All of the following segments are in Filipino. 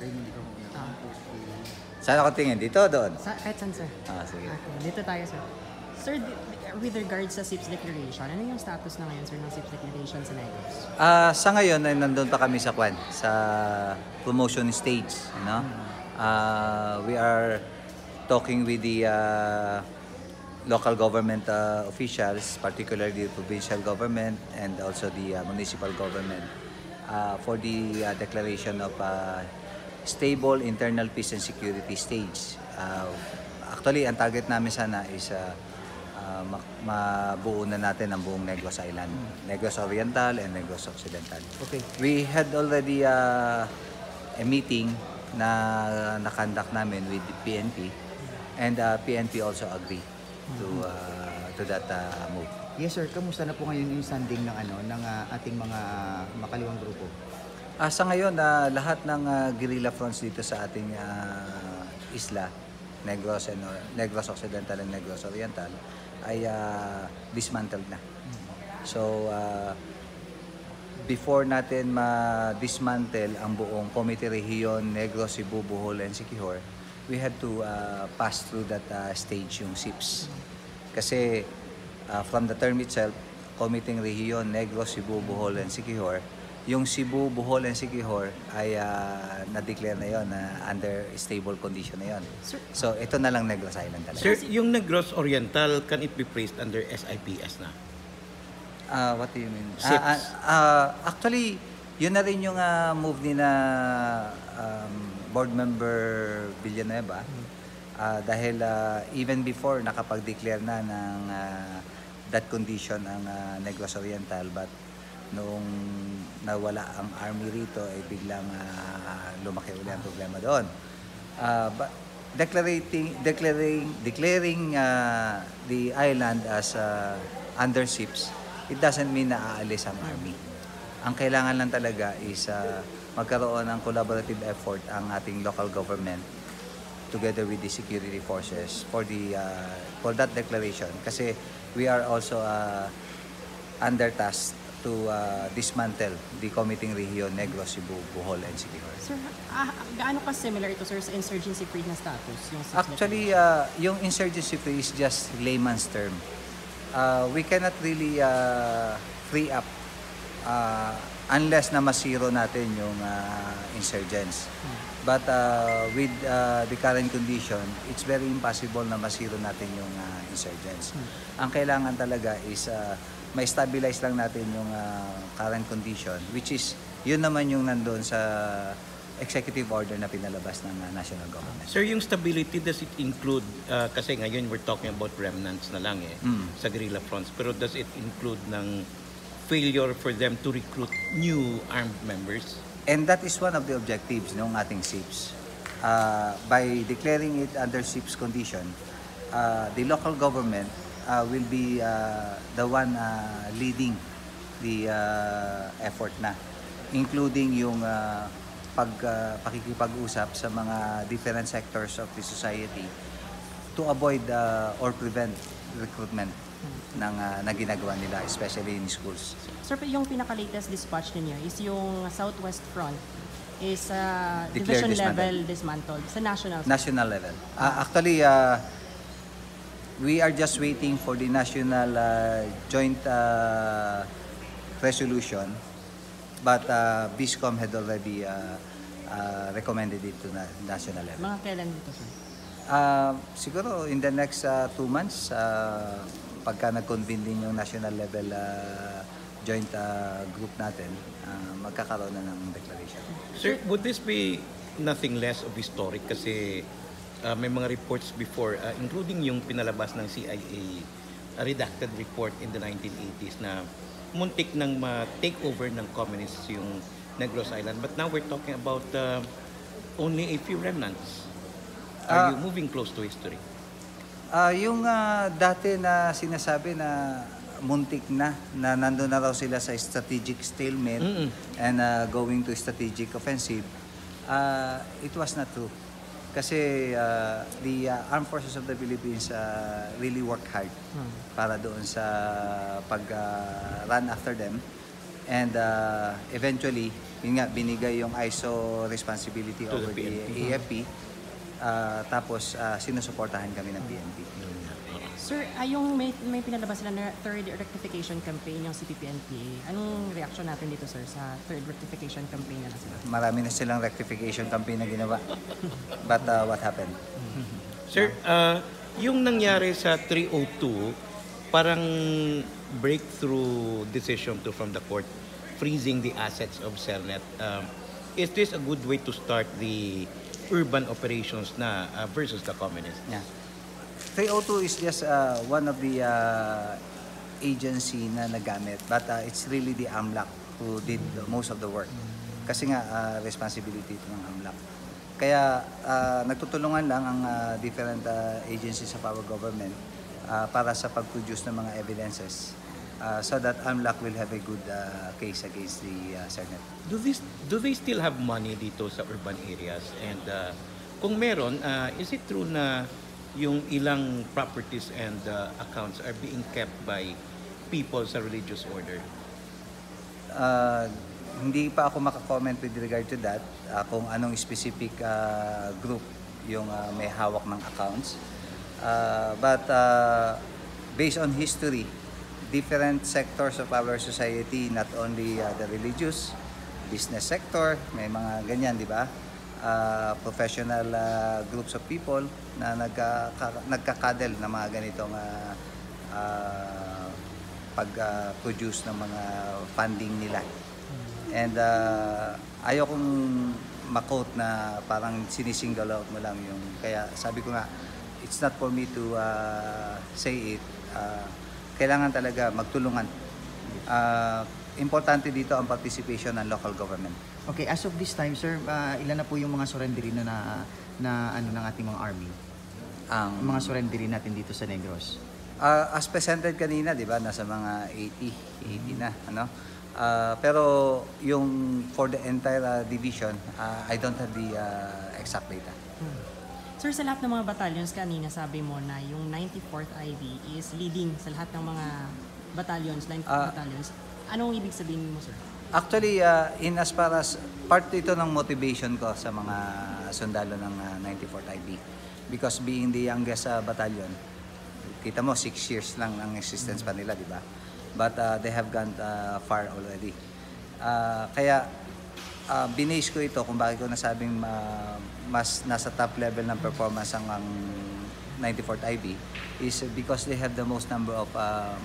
Raymond, ikaw muna. Ah. Saan ako tingin? Dito o doon? Kahit saan, sir. Sige. Okay, dito tayo, sir. Sir, with regards sa SIPS declaration, ano yung status na ngayon, sir, ng SIPS declaration sa Negros? Sa ngayon ay nandun pa kami sa sa promotion stage, no? We are talking with the local government officials, particularly the provincial government and also the municipal government for the declaration of stable internal peace and security stage. Actually, ang target namin sana is mabuo na natin ang buong Negros Island, Negros Oriental and Negros Occidental. Okay. We had already a meeting na nakandak namin with the PNP and PNP also agree to that move. Yes sir, kamusta na po ngayon yung standing ng ng ating mga makaliwang grupo? Sa ngayon, lahat ng guerrilla fronts dito sa ating isla, Negros Occidental and Negros Oriental, ay dismantled na. So, before natin ma-dismantle ang buong Committee Rehiyon, Negros, Cebu, Bohol, and Siquijor, we had to pass through that stage yung SIPS. Kasi from the term itself, Committee Rehiyon, Negros, Cebu, Bohol, and Siquijor, yung Cebu, Bohol, and Siquijor ay na-declare na yon na under stable condition na yon. So, ito na lang Negros Island talaga. Sir, yung Negros Oriental, can it be placed under SIPS na? What do you mean? SIPS. Actually, yun na rin yung move ni na board member Villanueva. Dahil even before, nakapag-declare na ng that condition ang Negros Oriental, but noong nawala ang army rito ay biglang lumaki ulit ang problema doon. But declaring the island as under SIPS, it doesn't mean na aalis ang army. Ang kailangan lang talaga is magkaroon ng collaborative effort ang ating local government together with the security forces for that declaration, kasi we are also under task to dismantle the Committee Rehiyon, Negros, Cebu, Bohol, and Siquijor. Sir, gaano ka similar ito, sir, sa insurgency-free na status? Yung Actually, yung insurgency-free is just layman's term. We cannot really free up unless na masiro natin yung insurgents. But with the current condition, it's very impossible na masiro natin yung insurgents. Ang kailangan talaga is ma-stabilize lang natin yung current condition, which is yun naman yung nandun sa executive order na pinalabas ng national government. Sir, yung stability, does it include, kasi ngayon we're talking about remnants na lang sa guerrilla fronts, pero does it include ng failure for them to recruit new armed members? And that is one of the objectives ng ating SIPS. By declaring it under SIPS condition, the local government will be the one leading the effort na, including yung pakikipag-usap sa mga different sectors of the society to avoid or prevent recruitment na ginagawa nila, especially in schools. Sir, yung pinaka-latest dispatch ninyo is yung Southwest Front is Declared division dismantled. level dismantled sa National level. Actually, we are just waiting for the national joint resolution, but BISCOM had already recommended it to national level. Mga kailan dito, sir? Siguro in the next 2 months, pagka nag-convene din yung national level joint group natin, magkakaroon na ng declaration. Sir, would this be nothing less of historic? Kasi may mga reports before, including yung pinalabas ng CIA, a redacted report in the 1980s na muntik nang ma-take over ng communists yung Negros Island. But now we're talking about only a few remnants. Are you moving close to history? Yung dati na sinasabi na muntik na nandun na raw sila sa strategic stalemate and going to strategic offensive, it was not true. Kasi the Armed Forces of the Philippines really worked hard para doon sa pag-run after them, and eventually yun nga, binigay yung ISO responsibility To the over the PNP. AFP. Tapos sinusuportahan kami ng PNP. Sir, yung may pinalabas sila na third rectification campaign yung CPP-NPA. Anong reaction natin dito, sir, sa third rectification campaign na sila? Marami na silang rectification campaign na ginawa. But what happened? Sir, yung nangyari sa 302, parang breakthrough decision from the court freezing the assets of Sernet. Is this a good way to start the urban operations na versus the communist? Yeah. 302 is just one of the agency na nagamit, but it's really the AMLAC who did most of the work. Kasi nga responsibility ito ng AMLAC. Kaya nagtutulungan lang ang different agencies of our government para sa pag-produce ng mga evidences so that AMLAC will have a good case against the Sernet. Do they still have money dito sa urban areas? And kung meron, is it true na yung ilang properties and accounts are being kept by people sa religious order? Hindi pa ako makakomment with regard to that, kung anong specific group yung may hawak ng accounts. But based on history, different sectors of our society, not only the religious, business sector, may mga ganyan, di ba? Professional groups of people na nagkakadel ng mga ganitong pag-produce ng mga funding nila. And ayaw kong makot na parang sinisingle out mo lang yung, kaya sabi ko nga, it's not for me to say it. Kailangan talaga magtulungan. Importante dito ang participation ng local government. Okay, as of this time, sir, ilan na po yung mga surrenderin na ano ng ating mga army? Yung mga surrenderin natin dito sa Negros. As presented kanina, di ba, nasa mga 80 na, ano? Pero yung for the entire division, I don't have the exact data. Sir, sa lahat ng mga battalions kanina, sabi mo na yung 94th IB is leading sa lahat ng mga battalions, 94 battalions. Anong ibig sabihin mo, sir? Actually, in as far as part ito ng motivation ko sa mga sundalo ng 94th IB. Because being the youngest battalion, kita mo 6 years lang ang existence pa nila, di ba? But they have gone far already. Kaya binase ko ito kung bakit ko nasabing mas nasa top level ng performance ang 94th IB is because they have the most number of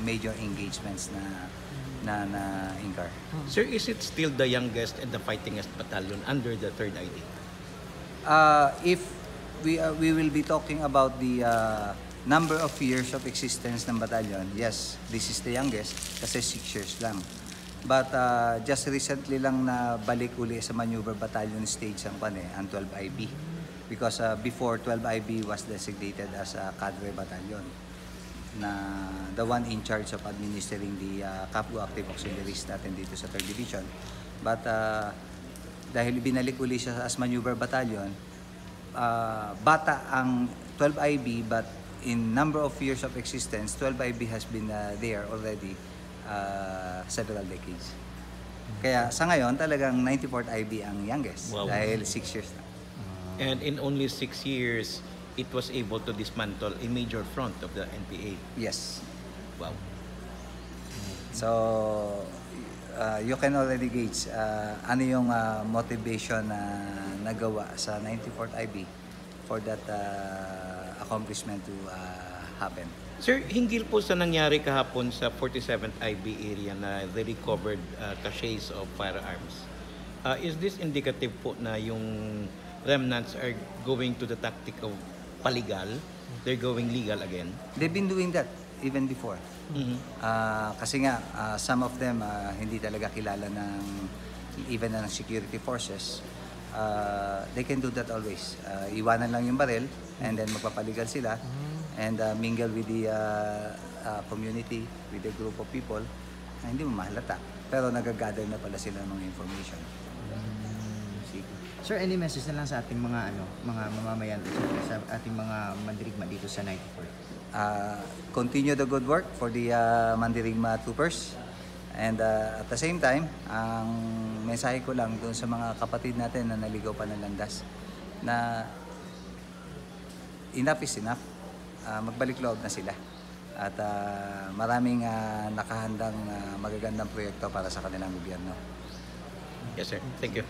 major engagements na incur. Sir, is it still the youngest and the fightingest battalion under the 3rd ID? If we will be talking about the number of years of existence ng battalion, yes, this is the youngest kasi 6 years lang. But just recently lang na balik uli sa maneuver battalion stage ang 12 IB. Because before, 12 IB was designated as a cadre battalion na the one in charge of administering the CAPGO active auxiliaries natin dito sa 3rd Division. But dahil binalik uli siya as maneuver battalion, bata ang 12 IB but in number of years of existence, 12 IB has been there already several decades. Kaya sa ngayon, talagang 94th IB ang youngest. Wow. Dahil 6 years na. And in only 6 years, it was able to dismantle a major front of the NPA. Yes. Wow. So, you can already gauge ano yung motivation na nagawa sa 94th IB for that accomplishment to happen. Sir, hinggil po sa nangyari kahapon sa 47th IB area na they recovered caches of firearms. Is this indicative po na yung remnants are going to the tactic of paligal? They're going legal again? They've been doing that even before. Mm-hmm. Kasi nga, some of them hindi talaga kilala ng even ng security forces. They can do that always. Iwanan lang yung baril and then magpapaligal sila and mingle with the community, with the group of people na hindi mo mahalata. Pero nagagather na pala sila ng mga information. Sir, any message na lang sa ating mga mga mamamayan sa ating mga mandirigma dito sa 94? Continue the good work for the Mandirigma troopers And at the same time, ang mensahe ko lang doon sa mga kapatid natin na naligaw pa ng landas na enough is enough. Magbalik loob na sila. At maraming nakahandang magagandang proyekto para sa kanilang gobyerno. Yes, sir. Thank you.